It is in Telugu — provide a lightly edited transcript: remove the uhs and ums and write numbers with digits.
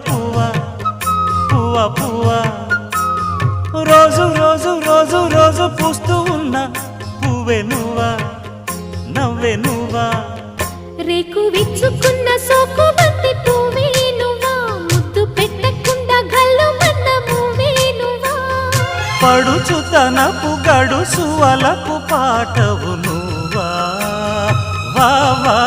పువ్వా పువ్వా పువ్వా రోజు రోజు రోజు రోజు పూస్తూ ఉన్న పువ్వే నువ్వా నవ్వే నువ్వా రేకు విచ్చుకున్న సోకు బంతి పువ్వే నువ్వా ముద్దు పెట్టకుండా గల్లు మన్న పువ్వే నువ్వా పడుచుతనపు గడుసు అలకు పాటవు నువ్వా వా వా